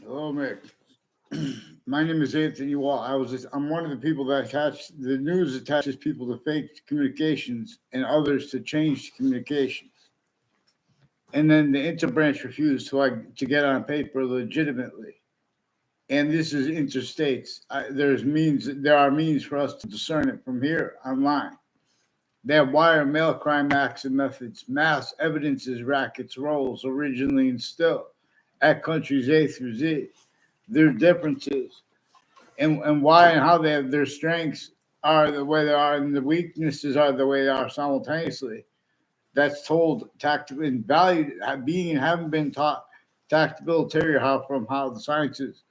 Hello, Mick. My name is Anthony Wall. I'm one of the people that attach the news attaches people to fake communications and others to changed communications. And then the interbranch refused to get on paper legitimately. And this is interstates. There are means for us to discern it from here online. They have wire mail crime acts and methods, mass evidences, rackets, roles, originally and still, at countries A through Z. Their differences and why and how they have their strengths are the way they are and the weaknesses are the way they are simultaneously. That's told tactically and valued being and having been taught tactability how the sciences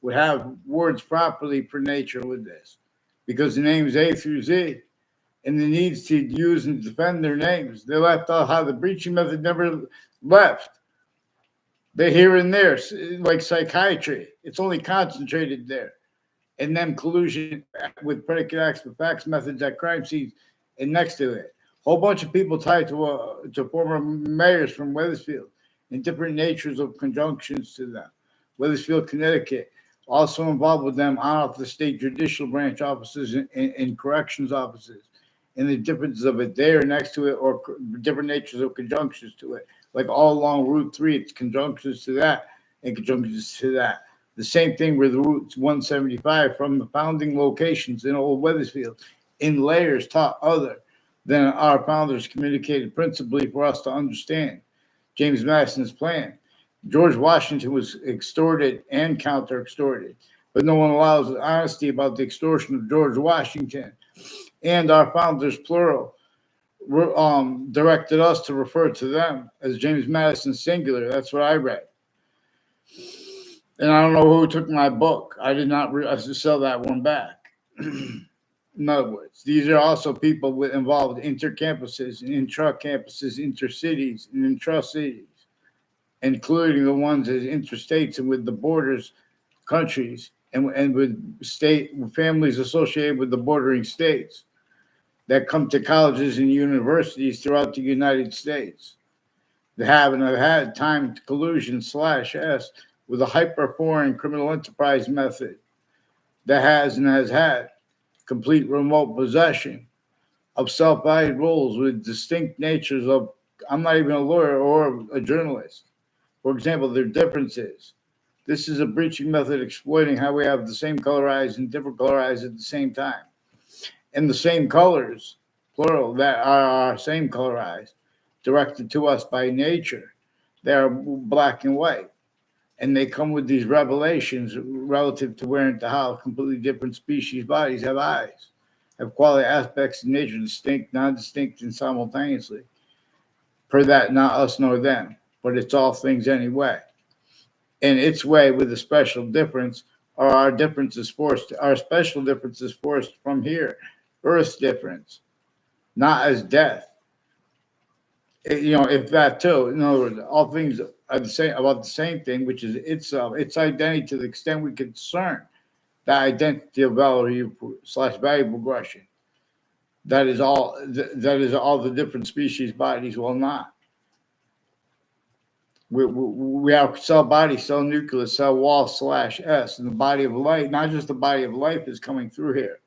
would have words properly per nature with this. Because the names A through Z and the needs to use and defend their names. They left out how the breaching method never left. They're here and there, like psychiatry. It's only concentrated there. And then collusion with predicate acts with facts methods at crime scenes and next to it. Whole bunch of people tied to former mayors from Weathersfield and different natures of conjunctions to them. Weathersfield, Connecticut, also involved with them on off the state judicial branch offices and corrections offices and the differences of it there next to it or different natures of conjunctions to it. Like all along Route 3, it's conjunctions to that and conjunctions to that. The same thing with Route 175 from the founding locations in Old Weathersfield in layers taught other than our founders communicated principally for us to understand. James Madison's plan. George Washington was extorted and counter extorted, but no one allows honesty about the extortion of George Washington. And our founders, plural, directed us to refer to them as James Madison singular. That's what I read. And I don't know who took my book. I did not sell that one back. In other words, these are also people involved in intercampuses, intra-campuses, intercities, and intra-cities, including the ones as interstates and with the borders countries and with state families associated with the bordering states that come to colleges and universities throughout the United States. They have and have had timed collusion slash S with a hyper foreign criminal enterprise method that has and has had complete remote possession of self-valued roles with distinct natures of I'm not even a lawyer or a journalist. For example, their differences. This is a breaching method exploiting how we have the same color eyes and different color eyes at the same time. And the same colors, plural, that are our same color eyes, directed to us by nature. They are black and white. And they come with these revelations relative to where and to how completely different species bodies have eyes, have quality aspects of nature, distinct, non-distinct, and simultaneously. Per that, not us nor them, but it's all things anyway. In its way, with a special difference, or our differences forced, our special differences forced from here, Earth's difference, not as death. If that too, in other words, all things are the same about the same thing, which is itself, its identity to the extent we can discern the identity of value slash value progression. That is all the different species bodies will not. We have cell body, cell nucleus, cell wall slash S, and the body of life. Not just the body of life is coming through here,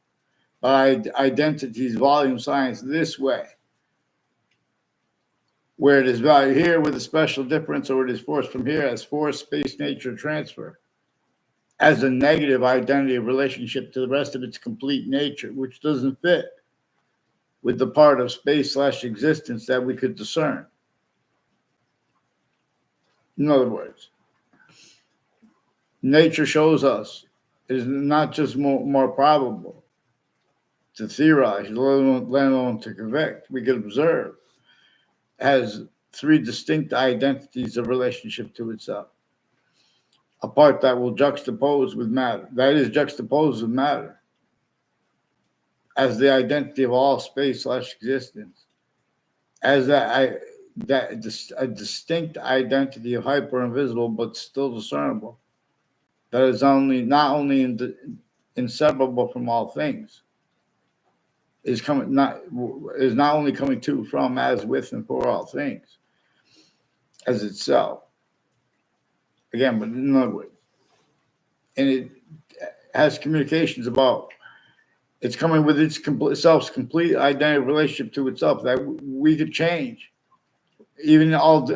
but identities, volume science this way where it is valued here with a special difference, or it is forced from here as force, space, nature, transfer, as a negative identity of relationship to the rest of its complete nature, which doesn't fit with the part of space slash existence that we could discern. In other words, nature shows us it is not just more probable to theorize, let alone to convict. We could observe has three distinct identities of relationship to itself. A part that will juxtapose with matter. That is juxtaposed with matter as the identity of all space slash existence. As a distinct identity of hyper invisible but still discernible. That is not only inseparable from all things. Is not only coming to from as with and for all things as itself. Again, but in other words, and it has communications about it's coming with its complete identity relationship to itself that we could change. Even all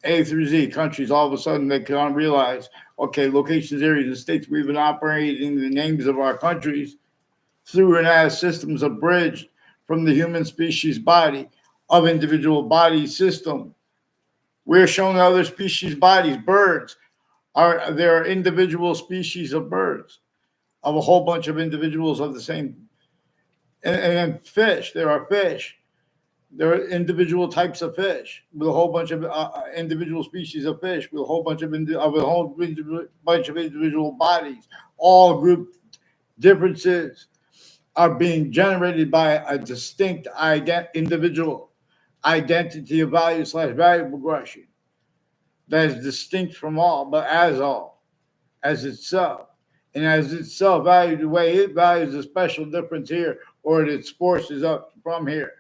A through Z countries, all of a sudden they can't realize, okay, locations, areas, and states, we've been operating the names of our countries through and as systems abridged from the human species body of individual body system. We're showing other species bodies, birds, there are individual species of birds, of a whole bunch of individuals of the same, and then fish, there are fish. There are individual types of fish with a whole bunch of individual species of fish with a whole bunch of bunch of individual bodies. All group differences are being generated by a distinct individual identity of value / value progression that is distinct from all, but as itself. And as itself valued the way it values a special difference here, or it forces up from here.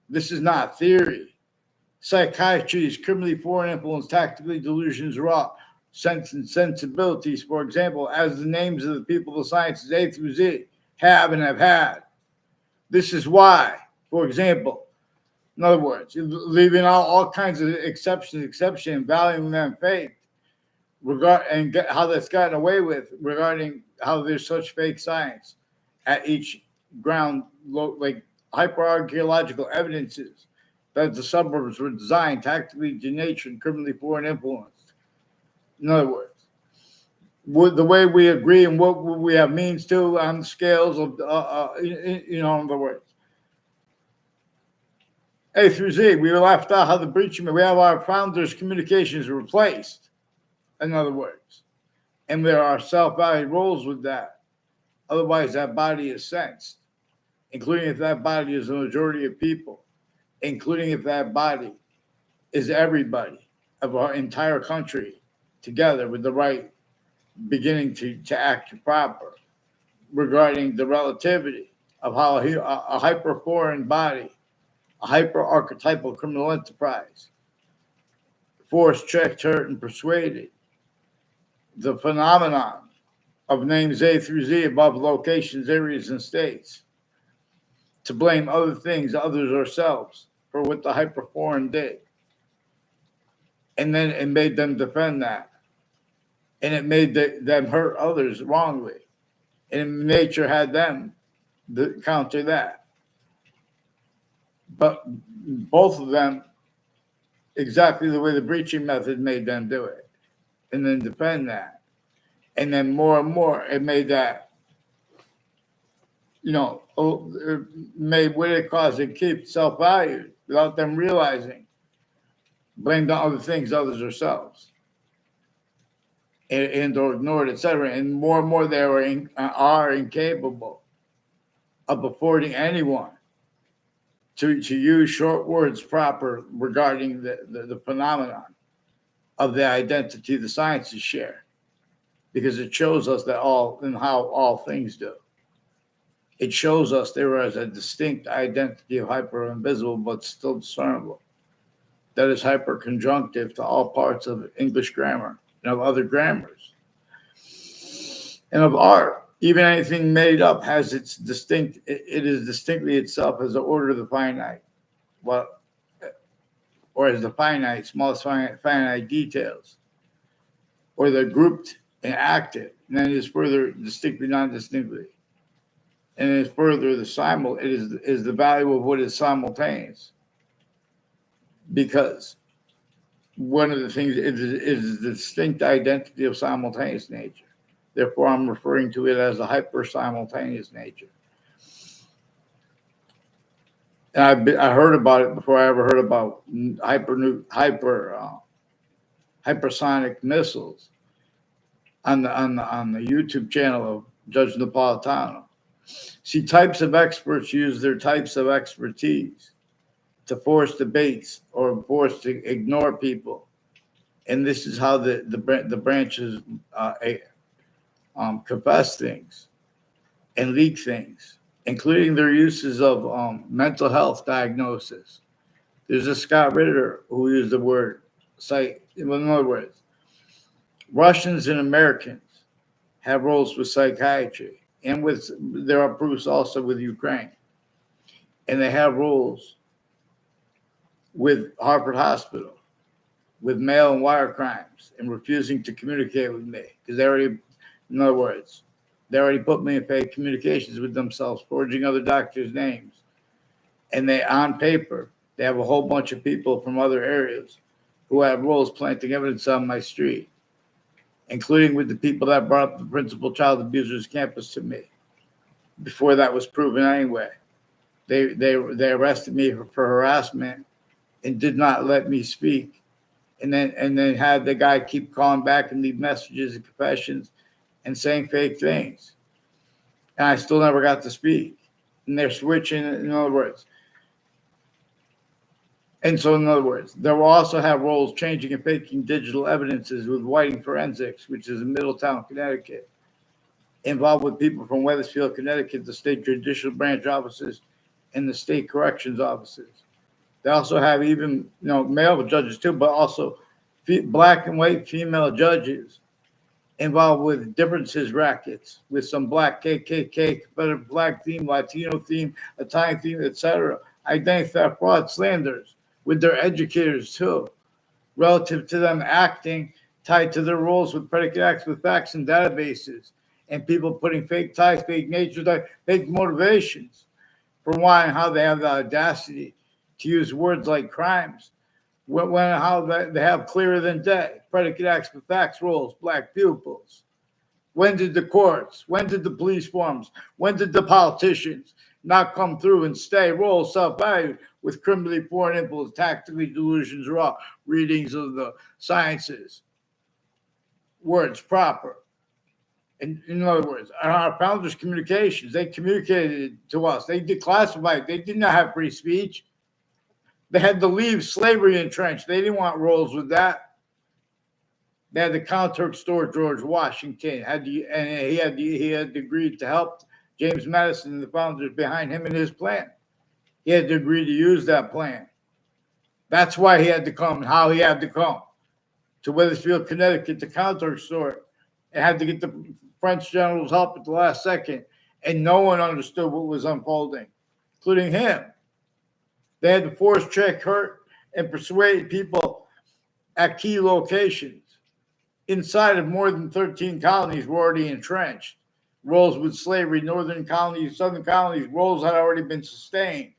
This is not theory. Psychiatry is criminally foreign influence, tactically delusions, raw sense and sensibilities, for example, as the names of the people of sciences A through Z have and have had. This is why, for example, in other words, leaving out all kinds of exception, valuing them faith, how that's gotten away with regarding how there's such fake science at each ground, like hyperarchaeological evidences that the suburbs were designed tactically denatured, criminally foreign influenced. In other words, the way we agree and what we have means to on the scales of, in other words, A through Z, we were left out how the breach, we have our founders' communications replaced, in other words, and there are self-valued roles with that. Otherwise, that body is sensed, including if that body is a majority of people, including if that body is everybody of our entire country together with the right beginning to act proper regarding the relativity of how a hyper-foreign body, a hyper-archetypal criminal enterprise, forced, tricked, hurt, and persuaded the phenomenon of names A through Z above locations, areas, and states to blame other things, others, ourselves for what the hyperforeign did. And then it made them defend that. And it made them hurt others wrongly. And nature had them counter that. But both of them, exactly the way the breaching method made them do it. And then defend that. And then more and more, it made that, it made what it caused it keep self-valued without them realizing. Blamed on other things, others, ourselves. And or ignored, etc. And more they are incapable of affording anyone to use short words proper regarding the phenomenon of the identity the sciences share, because it shows us that how all things do. It shows us there is a distinct identity of hyper invisible but still discernible. That is hyper-conjunctive to all parts of English grammar and of other grammars. And of art, even anything made up has its distinct, it is distinctly itself as the order of the finite, or as the finite, smallest finite details, or they're grouped and active, and then it is further distinctly, non-distinctly. And it is further it is the value of what is simultaneous. Because one of the things is the distinct identity of simultaneous nature. Therefore, I'm referring to it as a hyper-simultaneous nature. And I heard about it before I ever heard about hypersonic missiles on the YouTube channel of Judge Napolitano. See, types of experts use their types of expertise to force debates or force to ignore people, and this is how the branches confess things and leak things, including their uses of mental health diagnosis. There's a Scott Ritter who used the word in other words, Russians and Americans have roles with psychiatry, and with there are proofs also with Ukraine, and they have roles with Harvard Hospital, with mail and wire crimes, and refusing to communicate with me because they already, in other words, they already put me in fake communications with themselves, forging other doctors' names, and they on paper they have a whole bunch of people from other areas who have roles planting evidence on my street, including with the people that brought up the principal child abusers campus to me before that was proven anyway. They arrested me for harassment and did not let me speak, and then had the guy keep calling back and leave messages and confessions and saying fake things, and I still never got to speak. And they're switching, in other words. And so, in other words, they will also have roles changing and faking digital evidences with Whiting Forensics, which is in Middletown, Connecticut, involved with people from Wethersfield, Connecticut, the state judicial branch offices, and the state corrections offices. They also have even, male judges too, but also black and white female judges involved with differences rackets, with some black KKK, Confederate flag theme, Latino theme, Italian theme, etc. Identity theft, fraud, slanders, with their educators too, relative to them acting tied to their roles with predicate acts with facts and databases, and people putting fake ties, fake natures, fake motivations for why and how they have the audacity to use words like crimes when how they have clearer than day predicate acts with facts roles, black pupils. When did the courts, when did the police forms, when did the politicians not come through and stay role self-valued with criminally foreign impulse, tactically delusions, raw readings of the sciences, words proper? In other words, our founders' communications, they communicated to us. They declassified. They did not have free speech. They had to leave slavery entrenched. They didn't want roles with that. They had to counter-extort George Washington. He had agreed to help James Madison and the founders behind him in his plan. He had to agree to use that plan. That's why he had to come and how he had to come to Wethersfield, Connecticut to counter-extort and had to get the French general's help at the last second. And no one understood what was unfolding, including him. They had to force check, hurt, and persuade people at key locations. Inside of more than 13 colonies were already entrenched. Roles with slavery, northern colonies, southern colonies, roles had already been sustained.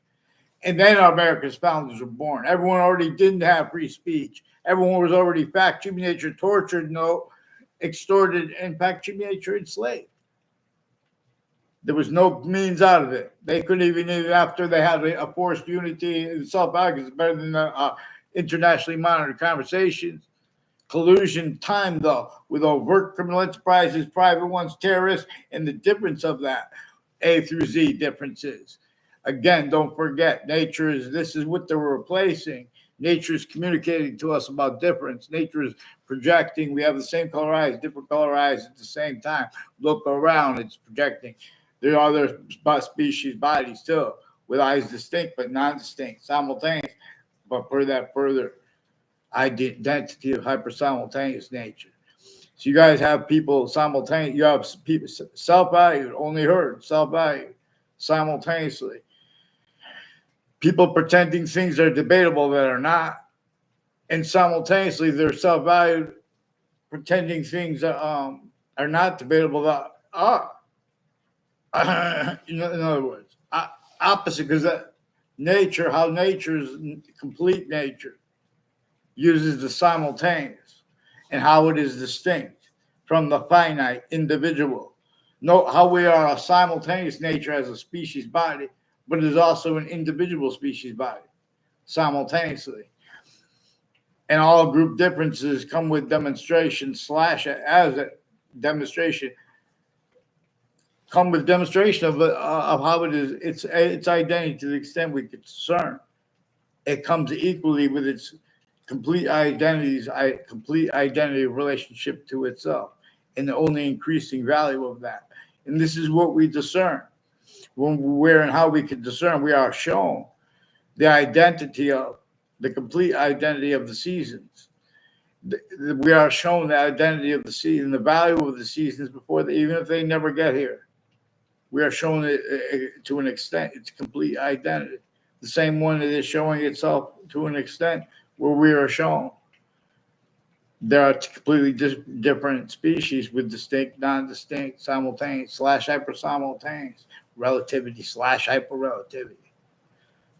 And then America's founders were born. Everyone already didn't have free speech. Everyone was already fact, human nature, tortured, extorted, and fact, human nature, enslaved. There was no means out of it. They couldn't even after they had a forced unity in self-value, it's better than internationally monitored conversations. Collusion time, though, with overt criminal enterprises, private ones, terrorists, and the difference of that, A through Z differences. Again, don't forget, this is what they're replacing. Nature is communicating to us about difference. Nature is projecting. We have the same color eyes, different color eyes at the same time. Look around, it's projecting. There are other species bodies too, with eyes distinct but non-distinct, simultaneous, but for that further identity of hyper-simultaneous nature. So you guys have people simultaneous. You have people self-valued, only heard, self-valued, simultaneously. People pretending things are debatable that are not, and simultaneously they're self-valued, pretending things are not debatable that are. In other words, opposite, because how nature's complete nature uses the simultaneous and how it is distinct from the finite individual. Note how we are a simultaneous nature as a species body, but it is also an individual species body simultaneously. And all group differences come with demonstration as a demonstration come with demonstration of how it is its identity to the extent we can discern. It comes equally with its complete identity relationship to itself, and the only increasing value of that. And this is what we discern. Where and how we can discern, we are shown the complete identity of the seasons We are shown the identity of the season, the value of the seasons before they, even if they never get here. We are shown it to an extent, its complete identity. The same one that is showing itself to an extent where we are shown there are completely different species with distinct, non-distinct, simultaneous, slash hyper-simultaneous, relativity, slash hyper-relativity.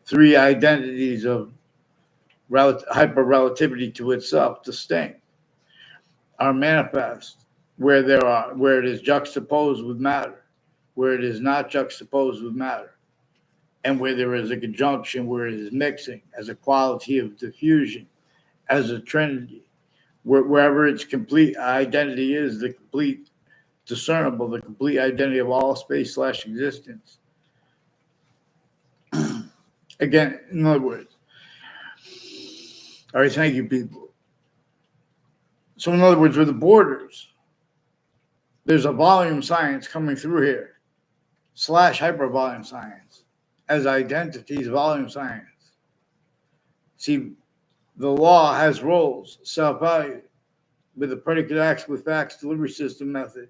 Three identities of hyper-relativity to itself, distinct, are manifest where it is juxtaposed with matter, where it is not juxtaposed with matter, and where there is a conjunction, where it is mixing as a quality of diffusion, as a trinity, wherever its complete identity is, the complete discernible, the complete identity of all space slash existence. Again, in other words, all right, thank you, people. So, in other words, with the borders, there's a volume science coming through here, slash hypervolume science, as identities, volume science. See, the law has roles, self-value, with the predicate acts with facts delivery system method,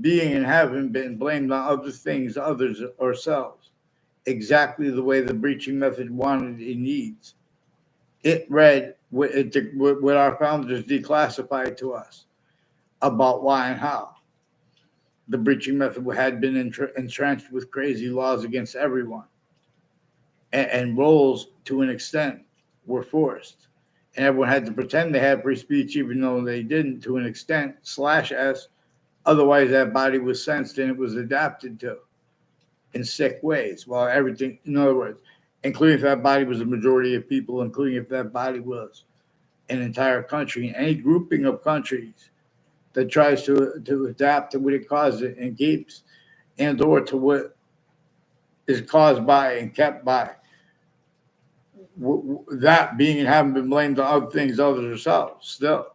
being and having been blamed on other things, others, or selves, exactly the way the breaching method wanted and needs. It read what our founders declassified to us about why and how. The breaching method had been entrenched with crazy laws against everyone, and roles to an extent were forced. And everyone had to pretend they had free speech, even though they didn't, to an extent, slash S. Otherwise, that body was sensed and it was adapted to in sick ways. While everything, in other words, including if that body was a majority of people, including if that body was an entire country, any grouping of countries that tries to adapt to what it causes and keeps, and or to what is caused by and kept by that being and having been blamed on other things, others themselves. Still,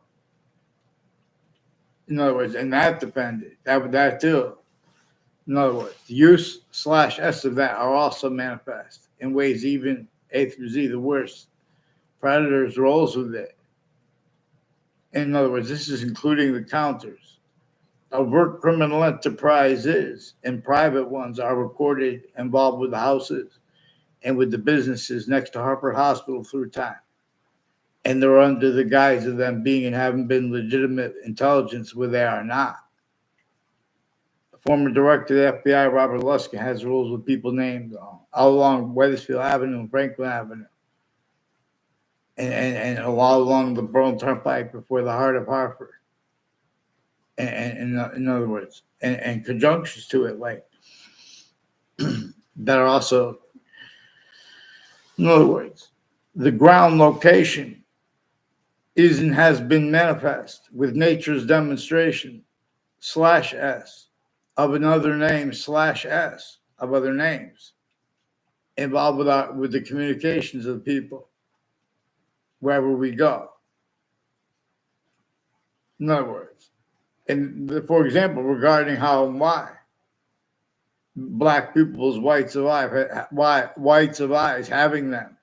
in other words, and that depended that too. In other words, the use slash S of that are also manifest in ways even A through Z, the worst. Predators rolls with it. In other words, this is including the counters. Overt criminal enterprises and private ones are recorded involved with the houses and with the businesses next to Harvard Hospital through time. And they're under the guise of them being and having been legitimate intelligence where they are not. The former director of the FBI, Robert Luskin, has rules with people named all along Wethersfield Avenue and Franklin Avenue. And all along the Burlington Turnpike before the heart of Hartford. And in other words, and conjunctions to it, like that are also, in other words, the ground location is and has been manifest with nature's demonstration slash S of another name slash S of other names involved with the communications of the people wherever we go. In other words, for example, regarding how and why Black people's whites of eyes, having them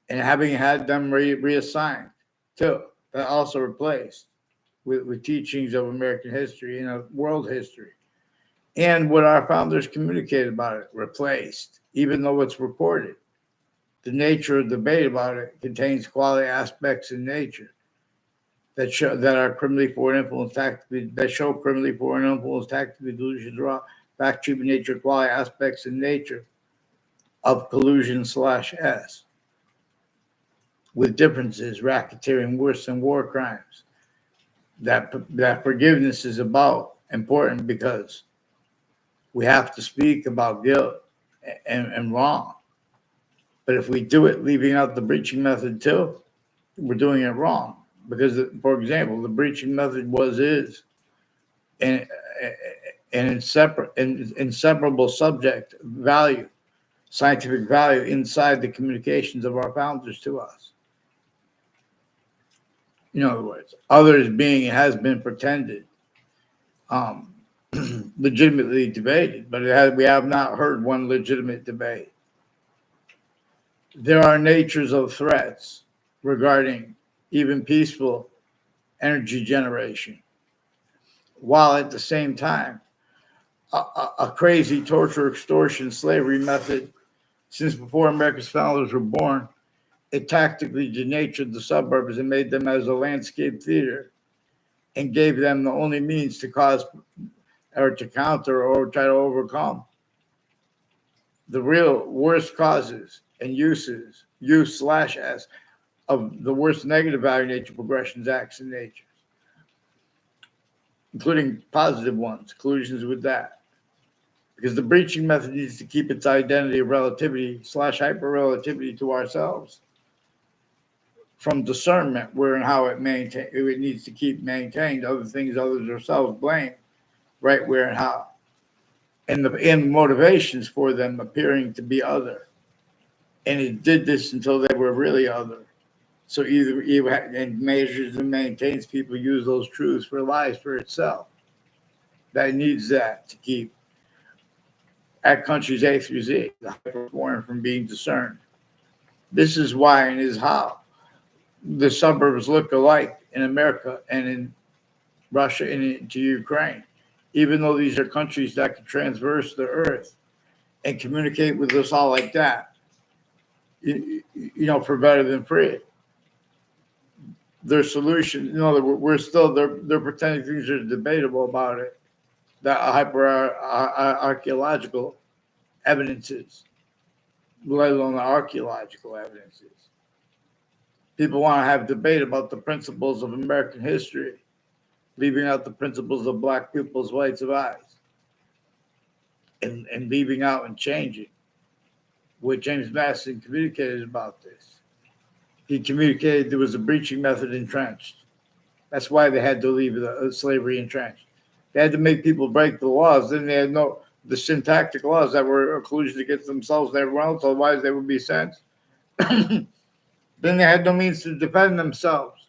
and having had them reassigned too, that also replaced with teachings of American history and of world history. And what our founders communicated about it, replaced, even though it's recorded. The nature of debate about it contains quality aspects in nature that show criminally foreign influence tactically delusions, raw fact treatment, nature, quality aspects in nature of collusion slash S, with differences, racketeering, worse than war crimes. That forgiveness is important because we have to speak about guilt and wrong. But if we do it leaving out the breaching method too, we're doing it wrong. Because, for example, the breaching method is an inseparable subject value, scientific value inside the communications of our founders to us. In other words, others being has been pretended, legitimately debated, but we have not heard one legitimate debate. There are natures of threats regarding even peaceful energy generation, while at the same time, a crazy torture, extortion, slavery method since before America's founders were born. It tactically denatured the suburbs and made them as a landscape theater and gave them the only means to cause or to counter or try to overcome the real worst causes and use/s of the worst negative value nature progressions, acts, and nature, including positive ones, collusions with that. Because the breaching method needs to keep its identity of relativity/hyper-relativity to ourselves from discernment, where and how it needs to keep maintained other things others ourselves blame, right, where and how. And the motivations for them appearing to be other. And it did this until they were really other. So either and measures and maintains people use those truths for lies for itself. That needs that to keep at countries A through Z, the hyperborn from being discerned. This is why and is how the suburbs look alike in America and in Russia and into Ukraine, even though these are countries that can traverse the earth and communicate with us all like that, for better than free. Their solution, we're still, they're pretending things are debatable about it, that hyper archaeological evidences, let alone the archaeological evidences. People want to have debate about the principles of American history, leaving out the principles of Black people's rights of eyes, and leaving out and changing. What James Madison communicated about this. He communicated there was a breaching method entrenched. That's why they had to leave the slavery entrenched. They had to make people break the laws. Then they had the syntactic laws that were a collusion against themselves and everyone else, otherwise they would be sent. Then they had no means to defend themselves.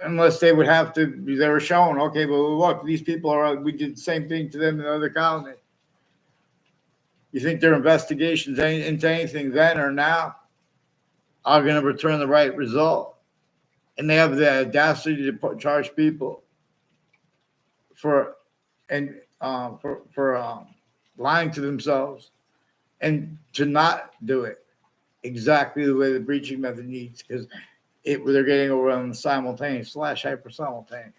Unless they would have to, they were shown, okay, well, look, these people we did the same thing to them in other colonies. You think their investigations into anything then or now are going to return the right result? And they have the audacity to charge people for lying to themselves and to not do it exactly the way the breaching method needs, because they're getting over on the simultaneous/hyper-simultaneous.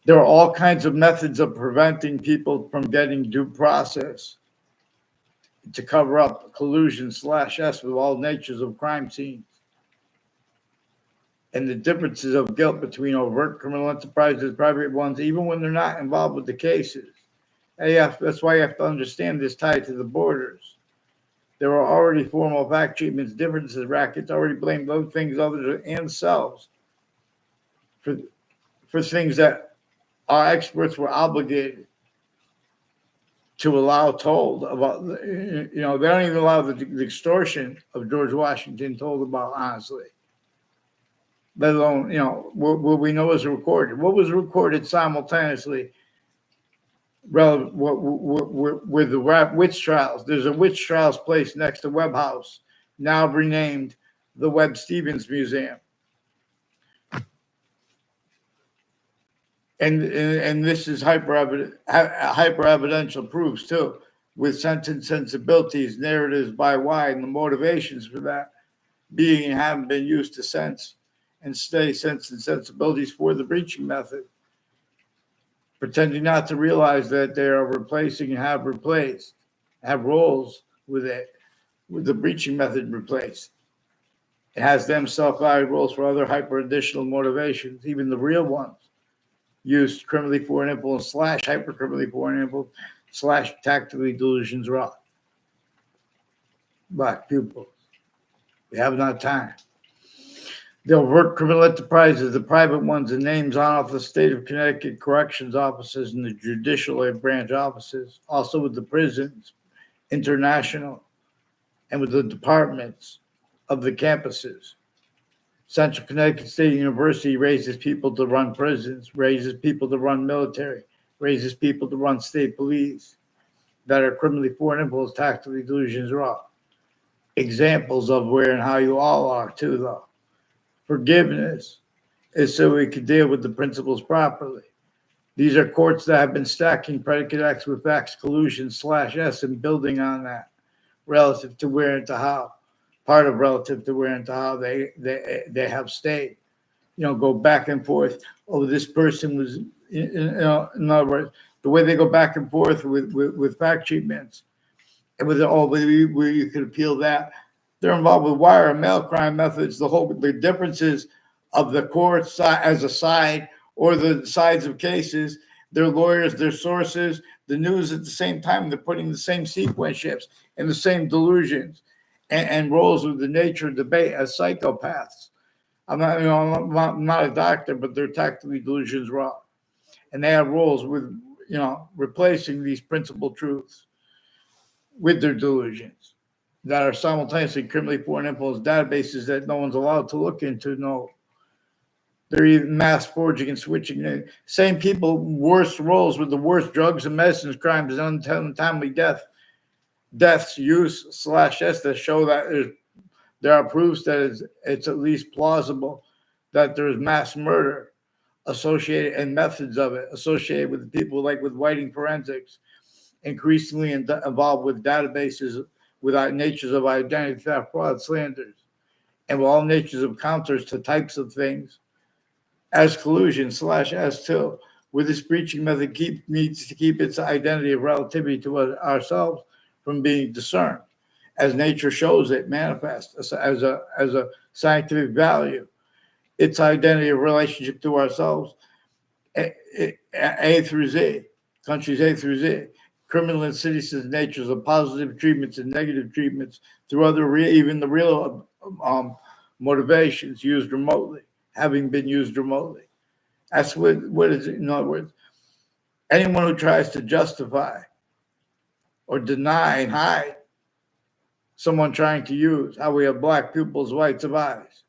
There are all kinds of methods of preventing people from getting due process to cover up collusion/s with all natures of crime scenes. And the differences of guilt between overt criminal enterprises, private ones, even when they're not involved with the cases. That's why you have to understand this tied to the borders. There are already formal fact treatments, differences, rackets already blamed those things, others, and themselves for things that our experts were obligated to allow told about. They don't even allow the extortion of George Washington told about, honestly. Let alone, what we know was recorded. What was recorded simultaneously relevant with the witch trials. There's a witch trials place next to Webb House, now renamed the Webb Stevens Museum. And this is hyper evidential proofs too, with sensibilities, narratives by why, and the motivations for that being and having been used to sense and stay sense and sensibilities for the breaching method, pretending not to realize that they are replacing and have roles with it, with the breaching method replaced. It has them self-valued roles for other hyper additional motivations, even the real ones. Used criminally foreign influence /hyper criminally foreign influence / tactically delusions raw. Black pupils. We have not time. The overt criminal enterprises, the private ones, and names on off the state of Connecticut corrections offices and the judicial branch offices, also with the prisons, international, and with the departments of the campuses. Central Connecticut State University raises people to run prisons, raises people to run military, raises people to run state police that are criminally foreign influence, tactically delusions raw. examples of where and how you all are too, though. Forgiveness is so we can deal with the principles properly. These are courts that have been stacking predicate X with facts collusion slash S and building on that relative to where and to how. Part of relative to where and to how they have stayed. Go back and forth. Oh, this person was, in other words, the way they go back and forth with fact treatments and with where you could appeal that. They're involved with wire and mail crime methods, the differences of the courts as a side or the sides of cases, their lawyers, their sources, the news at the same time. They're putting the same sequence shifts and the same delusions and roles with the nature of debate as psychopaths. I'm not a doctor, but they're tactically delusions raw. And they have roles with, replacing these principal truths with their delusions that are simultaneously criminally foreign influence databases that no one's allowed to look into. No, they're even mass forging and switching. Same people, worst roles with the worst drugs and medicines, crimes, and untimely deaths, use slash S that show that there are proofs that it's at least plausible that there's mass murder associated and methods of it associated with people like with whiting forensics, increasingly involved with databases with natures of identity theft, fraud, slanders, and with all natures of counters to types of things as collusion slash S2, where this breaching method needs to keep its identity of relativity to ourselves from being discerned, as nature shows it manifests as a scientific value. Its identity of relationship to ourselves, A through Z, countries A through Z, criminal and citizen natures of positive treatments and negative treatments through even the real motivations used remotely, having been used remotely. That's what is it? In other words, anyone who tries to justify or deny and hide someone trying to use how we have black pupils, whites of eyes,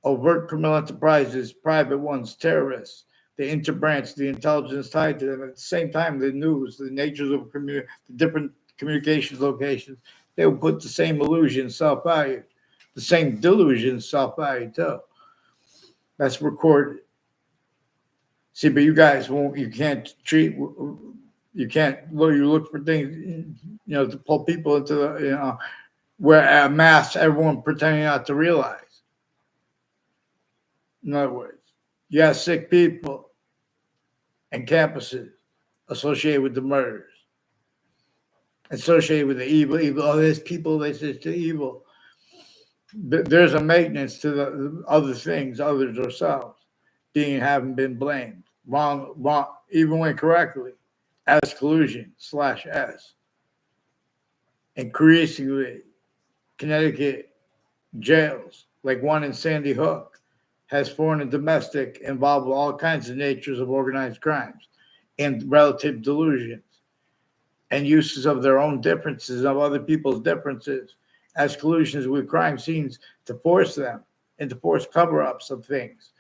overt criminal enterprises, private ones, terrorists, the interbranch, the intelligence tied to them. At the same time, the news, the natures of the different communications locations, they will put the same illusion, self-value, the same delusion, self-value too. That's recorded. See, but you guys won't. You can't treat. You can't. Well, you look for things, to pull people into the, where at mass, everyone pretending not to realize. In other words, you have sick people and campuses associated with the murders, associated with the evil. Oh, there's people. They say it's evil. There's a maintenance to the other things, others ourselves, having been blamed. Wrong, even when correctly, as collusion slash S. Increasingly, Connecticut jails, like one in Sandy Hook, has foreign and domestic involved with all kinds of natures of organized crimes and relative delusions and uses of their own differences, of other people's differences, as collusions with crime scenes to force them and to force cover-ups of things.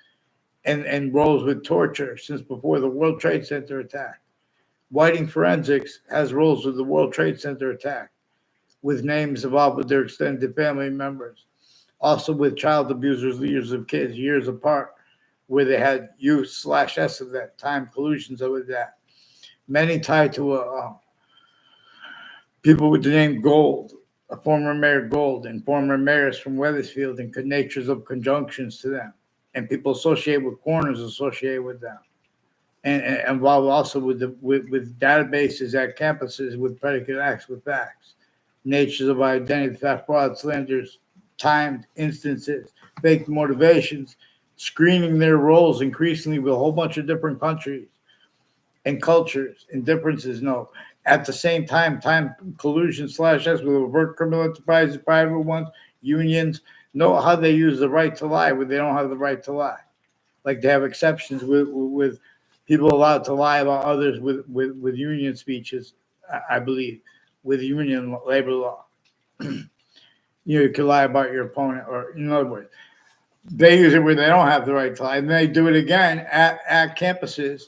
And roles with torture since before the World Trade Center attack. Whiting Forensics has roles with the World Trade Center attack, with names involved with their extended family members. Also with child abusers, leaders of kids, years apart, where they had use slash S of that time, collusions of that. Many tied to people with the name Gold, a former Mayor Gold, and former mayors from Wethersfield, and natures of conjunctions to them. And people associated with corners associated with them, and involved also with databases at campuses with predicate acts with facts, natures of identity theft, fraud, slanders, timed instances, fake motivations, screening their roles increasingly with a whole bunch of different countries and cultures and differences. No, at the same time collusion slash S with overt criminal enterprises, private ones, unions. Know how they use the right to lie when they don't have the right to lie. Like they have exceptions with people allowed to lie about others with union speeches, I believe, with union labor law. You can lie about your opponent, or in other words, they use it where they don't have the right to lie, and they do it again at campuses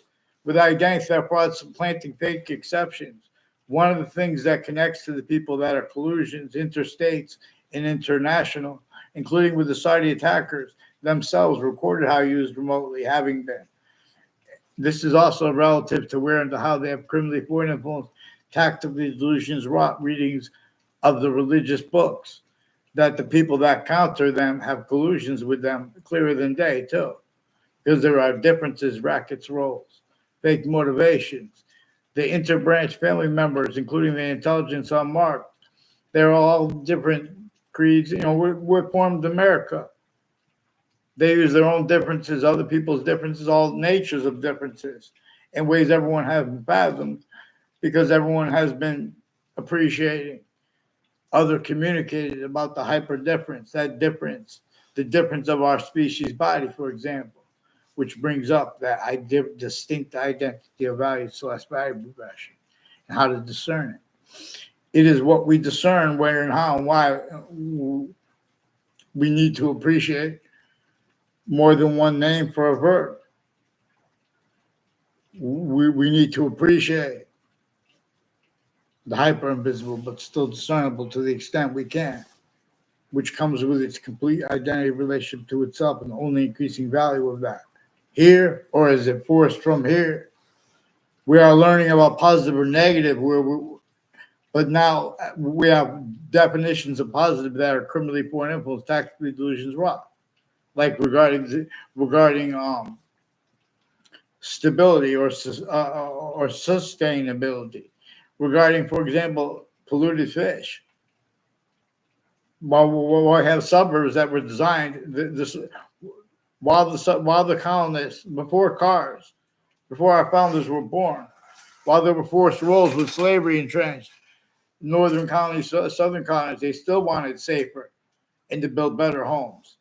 with identity theft, fraud, supplanting fake exceptions. One of the things that connects to the people that are collusions, interstates, and international, including with the Saudi attackers themselves, recorded how used remotely, having been. This is also relative to where and to how they have criminally foreign influence, tactically delusions, wrought readings of the religious books, that the people that counter them have collusions with them clearer than day, too, because there are differences, rackets, roles, fake motivations. The interbranch family members, including the intelligence unmarked, they're all different creeds. We're formed America. They use their own differences, other people's differences, all natures of differences in ways everyone hasn't fathomed because everyone has been appreciating other communicated about the hyper difference, that difference, the difference of our species body, for example, which brings up that distinct identity of value / value progression and how to discern it. It is what we discern where and how and why we need to appreciate more than one name for a verb. We need to appreciate the hyper invisible, but still discernible to the extent we can, which comes with its complete identity relationship to itself and only increasing value of that. Here, or is it forced from here? We are learning about positive or negative, but now we have definitions of positive that are criminally foreign influence, tactically delusions, wrong. Like regarding stability or sustainability, regarding, for example, polluted fish. While I have suburbs that were designed while the colonists, before cars, before our founders were born, while there were forced rolls with slavery entrenched, northern colonies, southern colonies, they still wanted safer and to build better homes.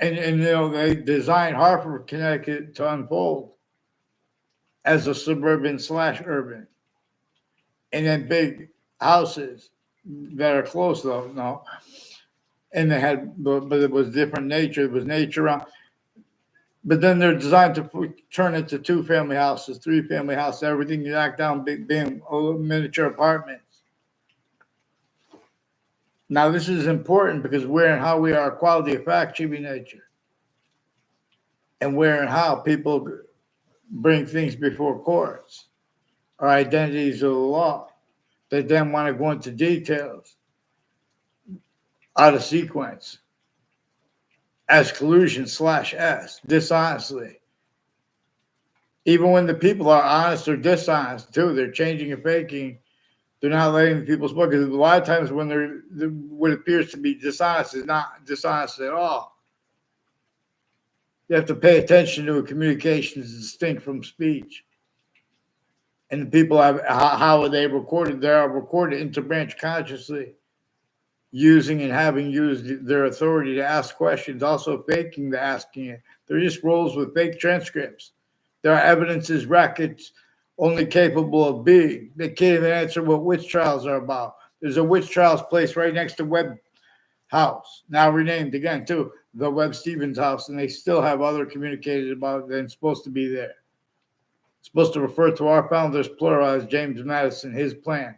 And they designed Hartford, Connecticut to unfold as a suburban / urban, and then big houses that are close though, no. And they had, but it was different nature. It was nature around. But then they're designed to turn it to 2-family houses, 3-family houses, everything you knock down, big miniature apartments. Now, this is important because where and how we are quality of fact should be nature. And where and how people bring things before courts or identities of the law. They then want to go into details out of sequence as collusion / S, dishonestly. Even when the people are honest or dishonest too, they're changing and faking. They're not letting the people speak. Because a lot of times when what appears to be dishonest is not dishonest at all. You have to pay attention to a communication is distinct from speech. And the people how are they recorded? They are recorded interbranch consciously, using and having used their authority to ask questions, also faking the asking it. They're just rolls with fake transcripts. There are evidences, rackets, only capable of being. They can't even answer what witch trials are about. There's a witch trials place right next to Webb House, now renamed again too, the Webb Stevens House, and they still have other communicated about than supposed to be there. It's supposed to refer to our founders, plural, as James Madison, his plan.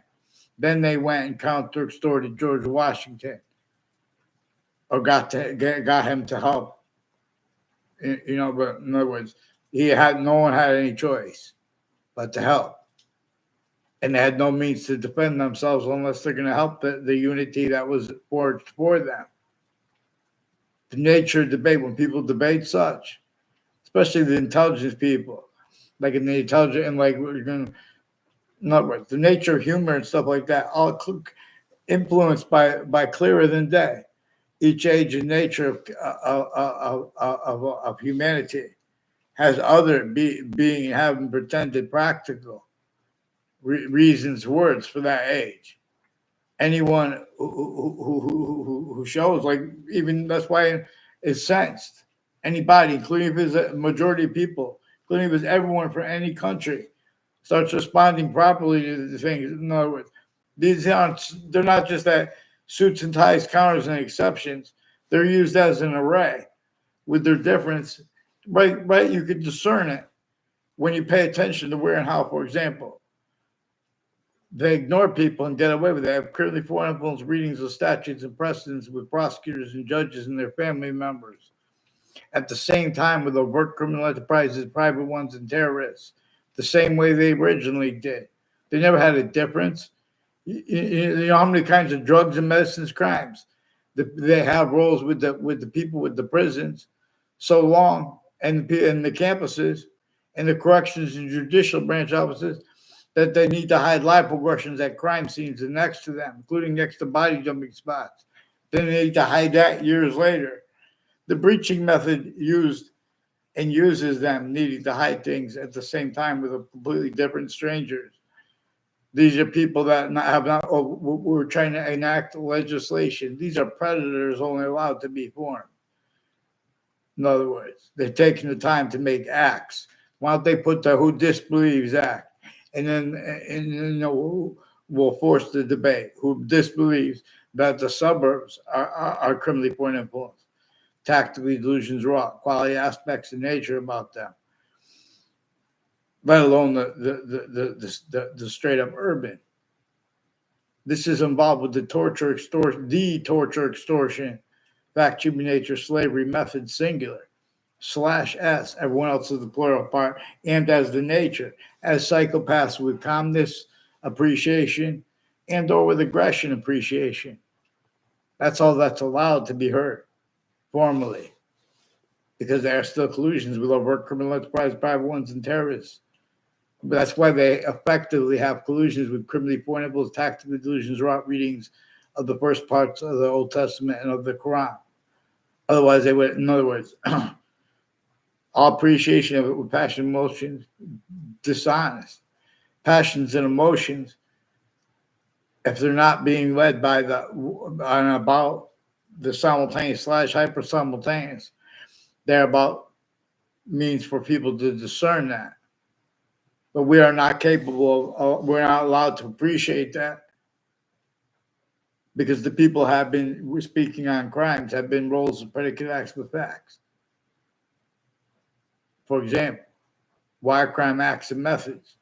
Then they went and counter-extorted George Washington, or got him to help. But in other words, no one had any choice but to help. And they had no means to defend themselves unless they're going to help the unity that was forged for them. The nature of debate, when people debate such, especially the intelligence people, like in the intelligent and like we're going to, in other words, the nature of humor and stuff like that, all influenced by clearer than day. Each age and nature of humanity has other being having pretended practical reasons, words for that age. Anyone who shows, like, even that's why it's sensed. Anybody, including if it's a majority of people, including if it's everyone from any country, starts responding properly to the things. In other words, they're not just that suits and ties, counters, and exceptions. They're used as an array with their difference. Right, you could discern it when you pay attention to where and how, for example. They ignore people and get away with it. They have criminally foreign influence readings of statutes and precedents with prosecutors and judges and their family members. At the same time, with overt criminal enterprises, private ones, and terrorists, the same way they originally did. They never had a difference. You know how many kinds of drugs and medicines crimes they have roles with the people with the prisons so long and the campuses and the corrections and judicial branch offices that they need to hide live progressions at crime scenes and next to them, including next to body dumping spots. Then they need to hide that years later. The breaching method used and uses them needing to hide things at the same time with a completely different strangers. These are people that have not, we're trying to enact legislation. These are predators only allowed to be formed. In other words, they're taking the time to make acts. Why don't they put the who disbelieves act? And then we'll force the debate. Who disbelieves that the suburbs are criminally foreign influence, tactically delusions wrought, quality aspects of nature about them, let alone the straight up urban. This is involved with the torture, extortion, fact, human nature, slavery, method, singular, /s, everyone else is the plural part, and as the nature, as psychopaths with calmness, appreciation, and or with aggression appreciation. That's all that's allowed to be heard formally, because there are still collusions with overt criminal enterprise, private ones, and terrorists. But that's why they effectively have collusions with criminally foreign influence, tactical delusions, wrought readings of the first parts of the Old Testament and of the Quran. Otherwise, they would, in other words, all appreciation of it with passion, emotions, dishonest. Passions and emotions, if they're not being led by about the simultaneous / hyper simultaneous, they're about means for people to discern that. But we are not capable of, we're not allowed to appreciate that because the people have been, we're speaking on crimes, have been roles of predicate acts with facts. For example, wire crime acts and methods,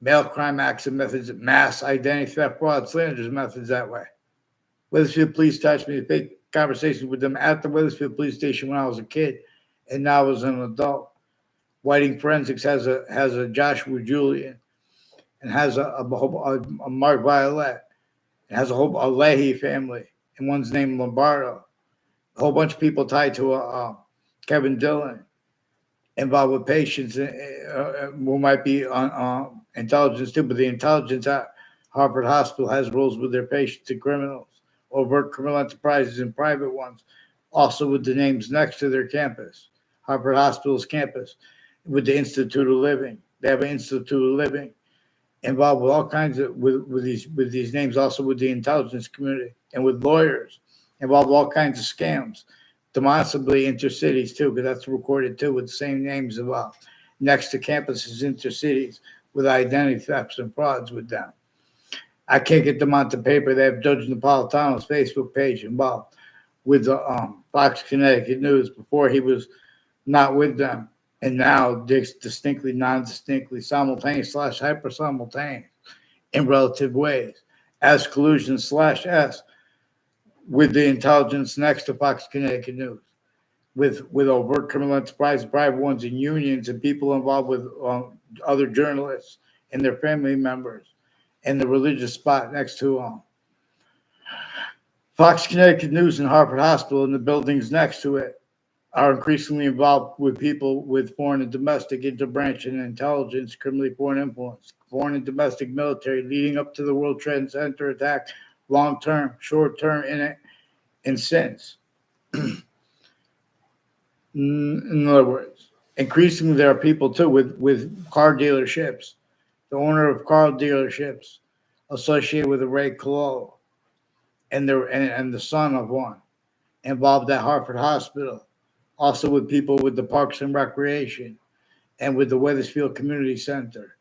mail crime acts and methods, mass identity theft, fraud, slanders methods that way. Wethersfield police touched me to fake conversations with them at the Wethersfield police station when I was a kid, and now as an adult. Whiting Forensics has a Joshua Julian, and has a Mark Violet, and has a Leahy family, and one's named Lombardo. A whole bunch of people tied to Kevin Dillon, involved with patients who might be on intelligence too, but the intelligence at Harvard Hospital has roles with their patients and criminals, overt criminal enterprises and private ones, also with the names next to their campus, Harvard Hospital's campus, with the Institute of Living. They have an Institute of Living involved with all kinds of with these names, also with the intelligence community and with lawyers, involved with all kinds of scams, demonstrably intercities too, because that's recorded too with the same names about next to campuses, intercities, with identity thefts and frauds with them. I can't get them onto paper. They have Judge Napolitano's Facebook page involved with the Fox Connecticut News before he was not with them, and now distinctly, non-distinctly, simultaneous / hyper simultaneous in relative ways, as collusion /s with the intelligence next to Fox Connecticut News, with overt criminal enterprise, private ones, and unions, and people involved with other journalists and their family members, and the religious spot next to Fox Connecticut News and Harvard Hospital and the buildings next to it are increasingly involved with people with foreign and domestic interbranch and intelligence, criminally foreign influence, foreign and domestic military, leading up to the World Trade Center attack, long term, short term in it, and since. In other words, increasingly there are people too with car dealerships, the owner of car dealerships associated with the Ray Colo and the son of one involved at Harvard Hospital, also with people with the Parks and Recreation and with the Wethersfield Community Center,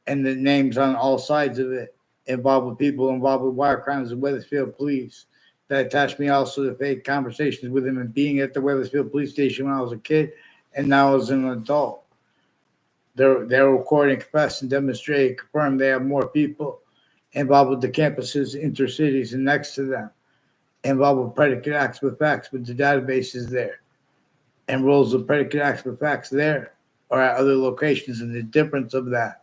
and the names on all sides of it involved with people involved with wire crimes and Wethersfield police that attached me also to fake conversations with him and being at the Wethersfield police station when I was a kid and now as an adult. They're recording, confessed, and demonstrated, confirmed they have more people involved with the campuses, intercities, and next to them, involved with predicate acts with facts, with the databases there, and roles of predicate acts with facts there or at other locations. And the difference of that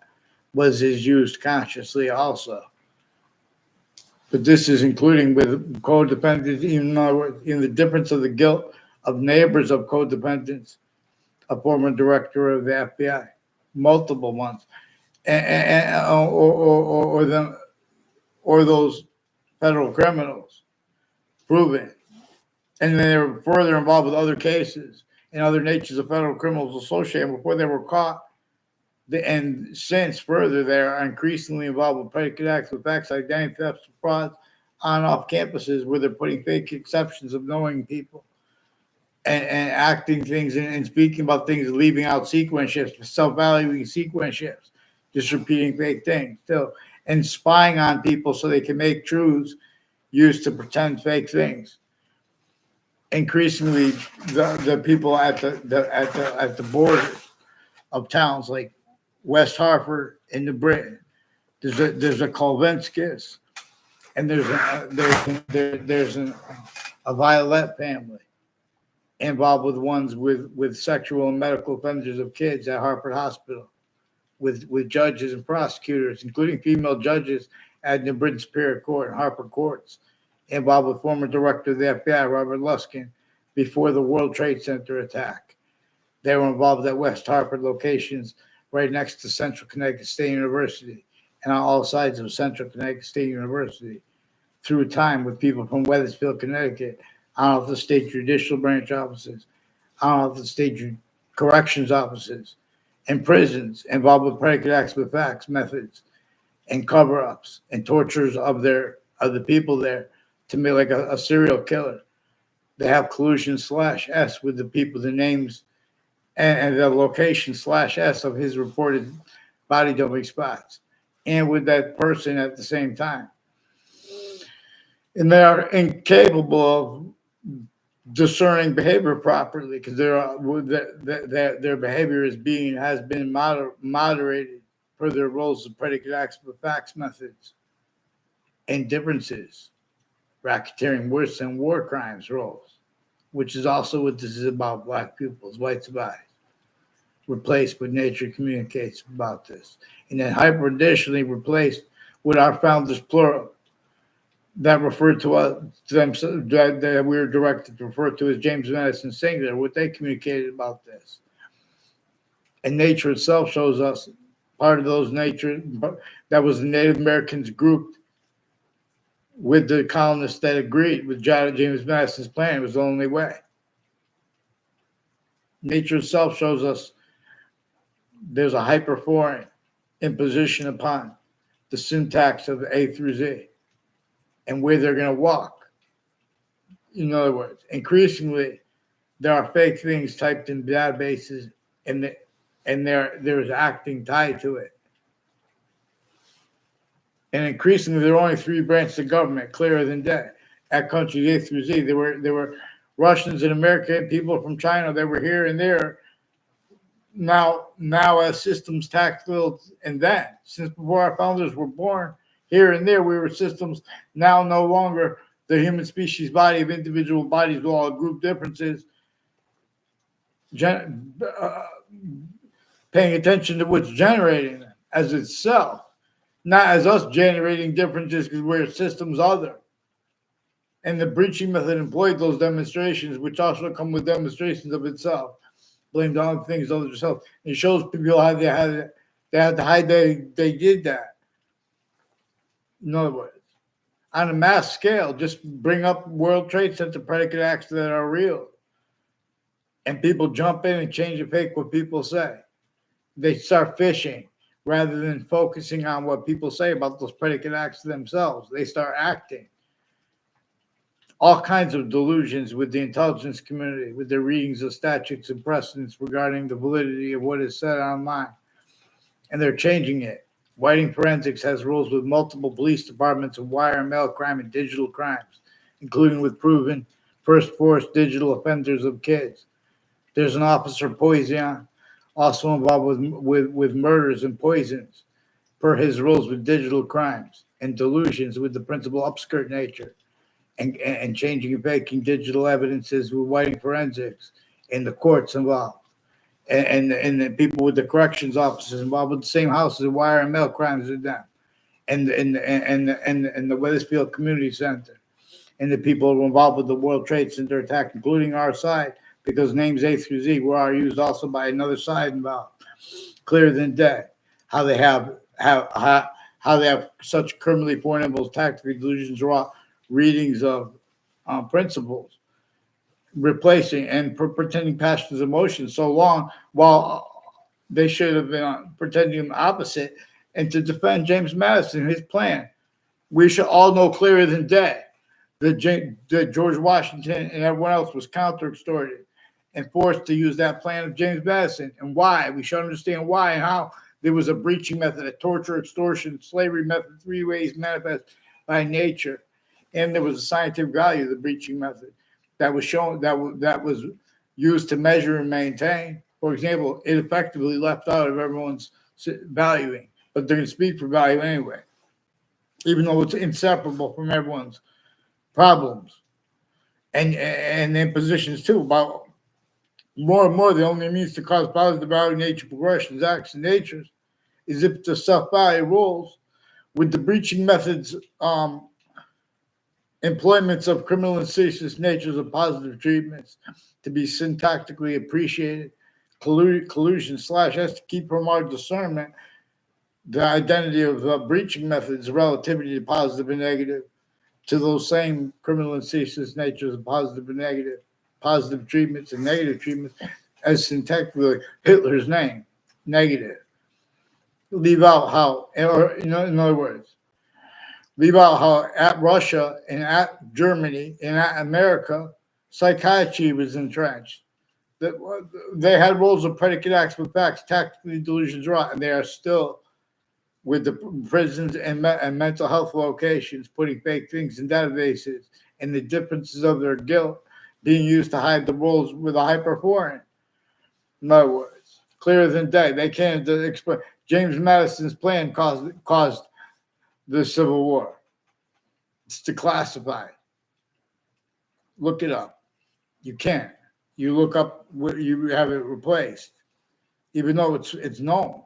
is used consciously also. But this is including with codependents, even though in the difference of the guilt of neighbors of codependents, a former director of the FBI, multiple ones, or them, or those federal criminals proven. And then they were further involved with other cases and other natures of federal criminals associated before they were caught. And since further, they are increasingly involved with predicate acts with facts, identity thefts, frauds on and off campuses where they're putting fake exceptions of knowing people and acting things and speaking about things, leaving out sequence shifts, self-valuing sequence shifts, just repeating fake things still, and spying on people so they can make truths used to pretend fake things. Increasingly, the people at the borders of towns like West Hartford and New Britain, there's a Kolvenskis, and there's a Violet family involved with ones with sexual and medical offenders of kids at Hartford Hospital, with judges and prosecutors, including female judges at New Britain Superior Court and Hartford Courts, involved with former director of the FBI, Robert Luskin, before the World Trade Center attack. They were involved at West Hartford locations right next to Central Connecticut State University and on all sides of Central Connecticut State University through time with people from Wethersfield, Connecticut, on off the state judicial branch offices, on off the state corrections offices, and prisons involved with predicate acts with facts methods and cover-ups and tortures of the people there to make like a serial killer. They have collusion /S with the people, the names and the location /S of his reported body dumping spots, and with that person at the same time. And they are incapable of discerning behavior properly because their behavior has been moderated per their roles of predicate acts with facts methods and differences, racketeering worse than war crimes roles, which is also what this is about. Black pupils, white survivors, replaced with nature communicates about this, and then hyper additionally replaced with our founders plural that referred to us to them that we were directed to refer to as James Madison singular, what they communicated about this. And nature itself shows us part of those nature that was the Native Americans grouped with the colonists that agreed with James Madison's plan. It was the only way. Nature itself shows us there's a hyperforeign imposition upon the syntax of A through Z and where they're going to walk. In other words, increasingly, there are fake things typed in databases, and there's acting tied to it. And increasingly, there are only three branches of government, clearer than day, at countries A through Z. There were Russians and American people from China that were here and there. Now as systems tactile, and then since before our founders were born, here and there we were systems. Now no longer the human species body of individual bodies with all group differences. Paying attention to what's generating them as itself, not as us generating differences because we're systems other. And the breaching method employed those demonstrations, which also come with demonstrations of itself. Blamed on things other than itself. It shows people how they had to hide they did that. In other words, on a mass scale, just bring up World Trade Center predicate acts that are real. And people jump in and change and fake what people say. They start fishing rather than focusing on what people say about those predicate acts themselves. They start acting. All kinds of delusions with the intelligence community, with their readings of statutes and precedents regarding the validity of what is said online. And they're changing it. Whiting Forensics has rules with multiple police departments of wire and mail crime and digital crimes, including with proven first force digital offenders of kids. There's an officer, Poison, also involved with murders and poisons per his rules with digital crimes and delusions with the principal upskirt nature, and changing and faking digital evidences with whiting forensics, and the courts involved, and the people with the corrections officers involved with the same houses and wire and mail crimes with them, and the Weathersfield Community Center, and the people who were involved with the World Trade Center attack, including our side, because names A through Z were used also by another side involved, clearer than day. How they how they have such criminally formidable tactical delusions, raw readings of principles, replacing and pretending passions, emotions so long, while they should have been pretending the opposite, and to defend James Madison, his plan. We should all know clearer than day that George Washington and everyone else was counter-extorted and forced to use that plan of James Madison, and why. We should understand why and how there was a breaching method, a torture, extortion, slavery method, three ways manifest by nature, and there was a scientific value of the breaching method that was shown, that was used to measure and maintain. For example, it effectively left out of everyone's valuing, but they're going to speak for value anyway, even though it's inseparable from everyone's problems and impositions too. About more and more, the only means to cause positive value nature progressions, acts, and natures is if the self-value rules with the breaching methods, employments of criminal and seditious natures of positive treatments to be syntactically appreciated, collusion / has to keep from our discernment the identity of the breaching methods, relativity to positive and negative, to those same criminal and seditious natures of positive and negative, positive treatments and negative treatments, as syntactically Hitler's name, negative. Leave out how, or in other words, leave out how at Russia and at Germany and at America, psychiatry was entrenched. They had roles of predicate acts with facts, tactically delusions wrought, and they are still with the prisons and mental health locations, putting fake things in databases, and the differences of their guilt being used to hide the roles with a hyperforeign. In other words, clearer than day. They can't explain. James Madison's plan caused the Civil War. It's declassified. Look it up. You can't. You look up where you have it replaced, even though it's known.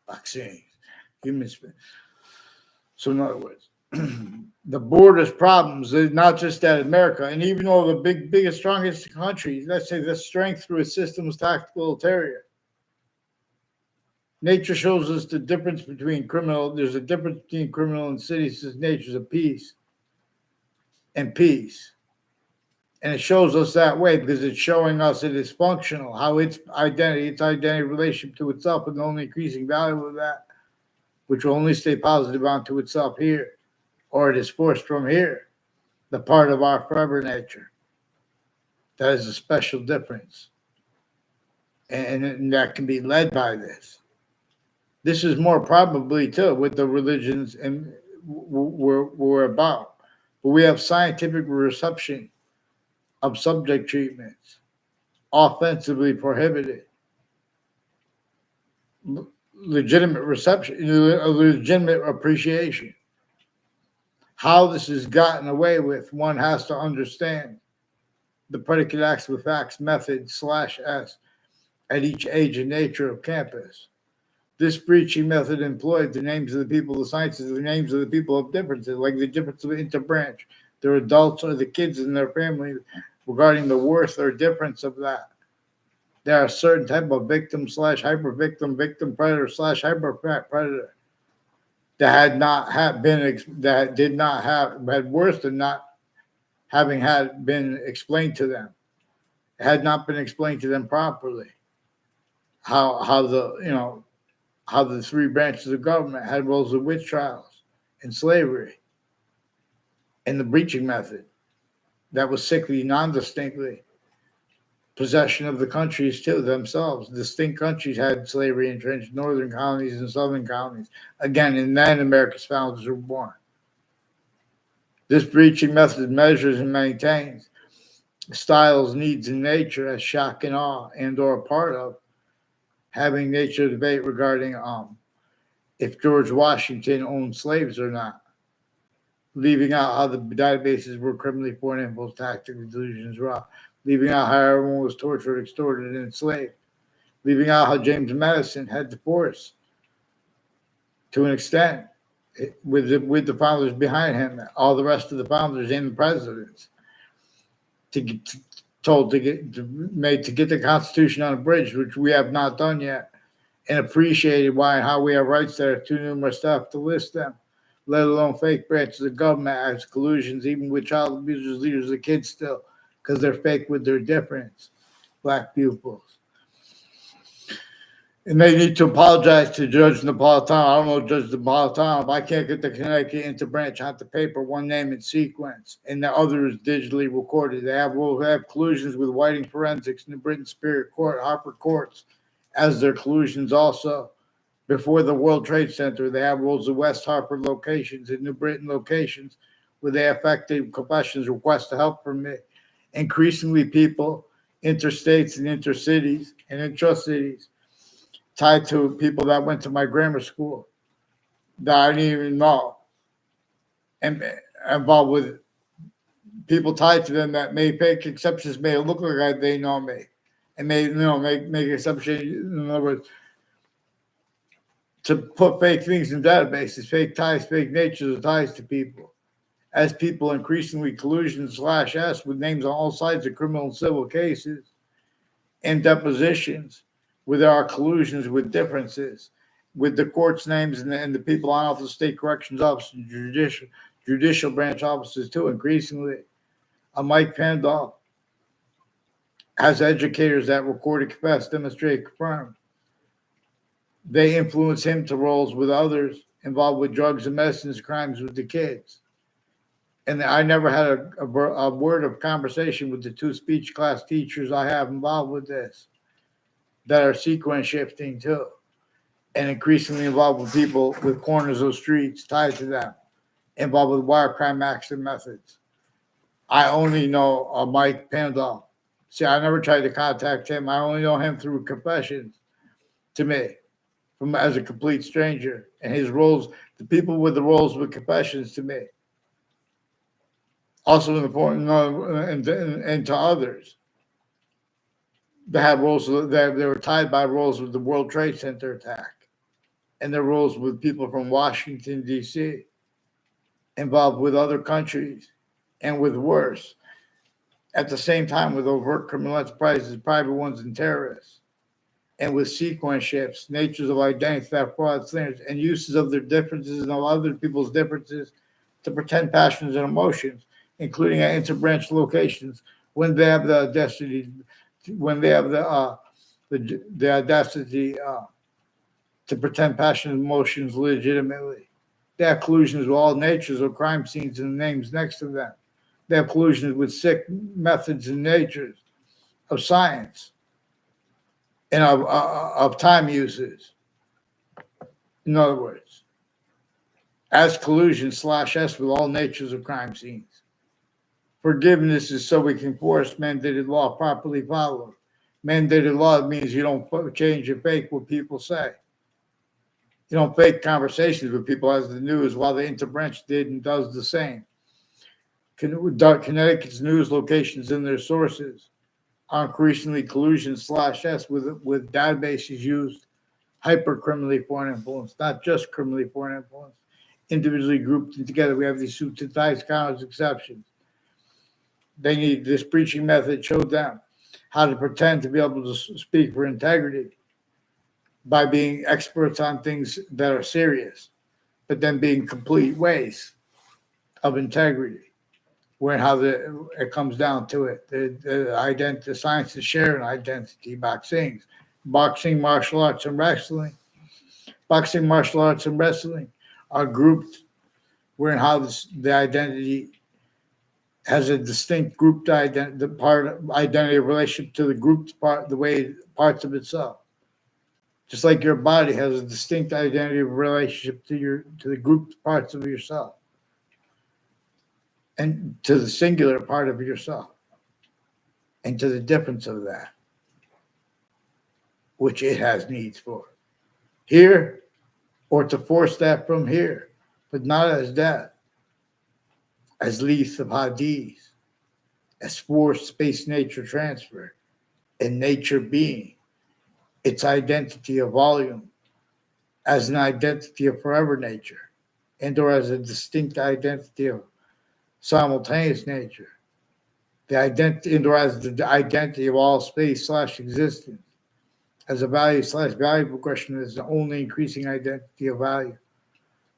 Vaccines, humans. So in other words, the borders problems is not just that America, and even though the biggest, strongest country, let's say the strength through its system's tactical ulterior. Nature shows us the difference between criminal. There's a difference between criminal and seditious natures of peace and peace. And it shows us that way because it's showing us it is functional, how its identity relationship to itself, and the only increasing value of that, which will only stay positive onto itself here, or it is forced from here, the part of our forever nature. That is a special difference. And that can be led by this. This is more probably, too, what the religions and were about. But we have scientific reception of subject treatments, offensively prohibited. Legitimate reception, legitimate appreciation. How this is gotten away with, one has to understand the predicate acts with facts method /s at each age and nature of campus. This breaching method employed the names of the people, the sciences, the names of the people of differences, like the difference of interbranch, their adults or the kids in their family, regarding the worth or difference of that. There are certain type of victim / hyper victim predator / hyper predator that had worse than not having had been explained to them. It had not been explained to them properly. How the three branches of government had roles of witch trials and slavery, and the breaching method that was sickly, non-distinctly. Possession of the countries too themselves. Distinct countries had slavery entrenched, northern colonies and southern colonies. Again, and then America's founders were born. This breaching method measures and maintains styles, needs, and nature as shock and awe, and or a part of having nature debate regarding if George Washington owned slaves or not, leaving out how the databases were criminally foreign influence, tactics, delusions, raw, leaving out how everyone was tortured, extorted, and enslaved, leaving out how James Madison had the force to an extent with the founders behind him, all the rest of the founders and the presidents, to get told to get the Constitution on a bridge, which we have not done yet, and appreciated why and how we have rights that are too numerous stuff to list them, let alone fake branches of government as collusions, even with child abusers, leaders of kids still, because they're fake with their difference, black pupils. And they need to apologize to Judge Napolitano. I don't know Judge Napolitano, but I can't get the Connecticut interbranch on the paper, one name in sequence, and the other is digitally recorded. They have collusions with Whiting Forensics, New Britain Superior Court, Harper Courts, as their collusions also. Before the World Trade Center, they have rules of West Harper locations and New Britain locations where they effective confessions request to help from me. Increasingly, people, interstates and intercities and intra-cities, tied to people that went to my grammar school that I didn't even know, and involved with people tied to them that may fake exceptions, may look like they know me, and may make exceptions. In other words, to put fake things in databases, fake ties, fake natures of ties to people, as people increasingly collusion/s with names on all sides of criminal and civil cases and depositions, where there are collusions with differences, with the court's names and the people on off the state corrections office and judicial branch offices too. Increasingly, Mike Pandolf has educators that recorded, confessed, demonstrated, confirmed. They influence him to roles with others involved with drugs and medicines, crimes with the kids. And I never had a word of conversation with the two speech class teachers I have involved with this that are sequence shifting too, and increasingly involved with people with corners of streets tied to them, involved with wire crime action methods. I only know Mike Pandolf. See, I never tried to contact him. I only know him through confessions to me, from as a complete stranger, and his roles, the people with the roles with confessions to me. Also important, and to others that had roles that they were tied by roles with the World Trade Center attack, and their roles with people from Washington, D.C., involved with other countries, and with worse, at the same time with overt criminal enterprises, private ones, and terrorists, and with sequence shifts, natures of identity theft, fraud, slurs, and uses of their differences and of other people's differences to pretend passions and emotions, including at interbranch locations when they have the audacity, to pretend passion and emotions legitimately. They have collusions with all natures of crime scenes and the names next to them. They have collusions with sick methods and natures of science and of time uses. In other words, as collusion/s with all natures of crime scenes. Forgiveness is so we can force mandated law properly followed. Mandated law means you don't change or fake what people say. You don't fake conversations with people as the news, while the interbranch did and does the same. Connecticut's news locations and their sources are increasingly collusion/s with databases used hyper-criminally foreign influence, not just criminally foreign influence, individually grouped together. We have these suitized counter exceptions. They need this preaching method showed them how to pretend to be able to speak for integrity by being experts on things that are serious, but then being complete wastes of integrity. Where how it comes down to it, the science of sharing identity, boxing, martial arts, and wrestling. Boxing, martial arts, and wrestling are grouped wherein how the identity has a distinct grouped identity, the part of identity relationship to the grouped part, the way parts of itself. Just like your body has a distinct identity relationship to the grouped parts of yourself and to the singular part of yourself and to the difference of that, which it has needs for. Here, or to force that from here, but not as death, as lease of Hadith, as forced space nature transfer, and nature being, its identity of volume, as an identity of forever nature, and or as a distinct identity of simultaneous nature, the identity and or as the identity of all space slash existence, as a value slash value progression is the only increasing identity of value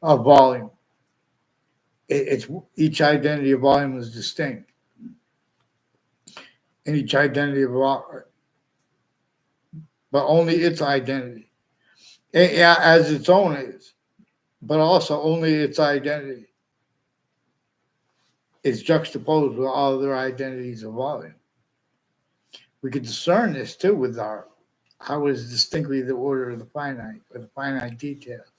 of volume. It's each identity of volume is distinct, and each identity of but only its identity, as its own is, but also only its identity is juxtaposed with all other identities of volume. We could discern this too with our how is distinctly the order of the finite, or the finite details,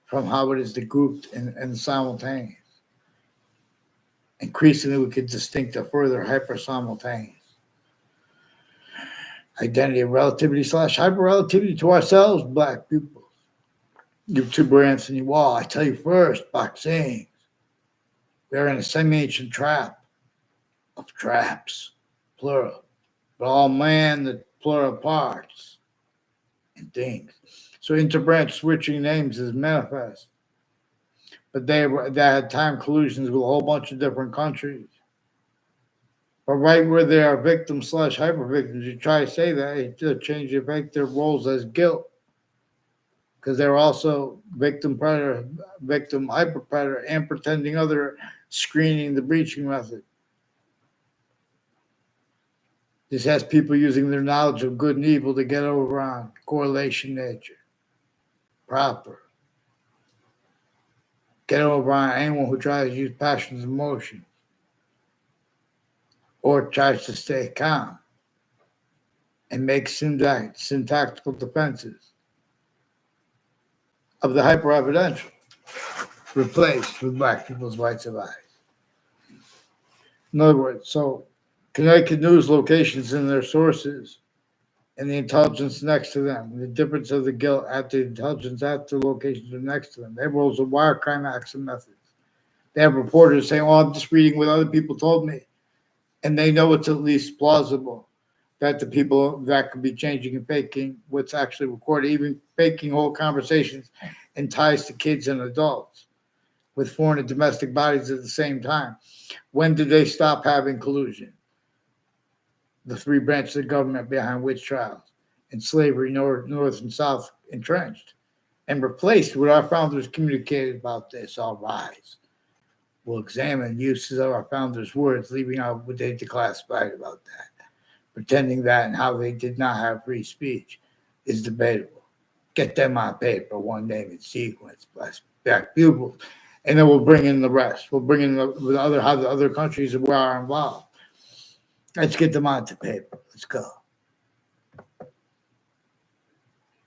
from how it is the grouped and simultaneous. Increasingly, we could distinct a further hyper-simultaneous identity of relativity slash hyper-relativity to ourselves, black people. YouTuber Anthony Wall, I tell you first, boxing, we're in a semi-ancient trap of traps, plural, but all man, the plural parts and things. So interbranch switching names is manifest. But they had time collusions with a whole bunch of different countries. But right where they are victims slash hyper victims, you try to say that, they change their roles as guilt. Because they're also victim predator, victim hyper predator, and pretending other screening the breaching method. This has people using their knowledge of good and evil to get over on correlation nature. Proper. Get over on anyone who tries to use passions and emotions or tries to stay calm and make syntactical defenses of the hyper-evidential replaced with black people's rights of eyes. In other words, so Connecticut news locations and their sources and the intelligence next to them, the difference of the guilt at the intelligence at the locations are next to them. They have rules of wire crime acts and methods. They have reporters saying, I'm just reading what other people told me. And they know it's at least plausible that the people that could be changing and faking what's actually recorded, even faking whole conversations and ties to kids and adults with foreign and domestic bodies at the same time. When did they stop having collusion? The three branches of government behind witch trials and slavery, north and south entrenched, and replaced what our founders communicated about this. All rise. We'll examine uses of our founders' words, leaving out what they declassified about that. Pretending that and how they did not have free speech is debatable. Get them on paper, one name in sequence, black pupils, and then we'll bring in the rest. We'll bring in how the other countries are involved. Let's get them onto paper. Let's go.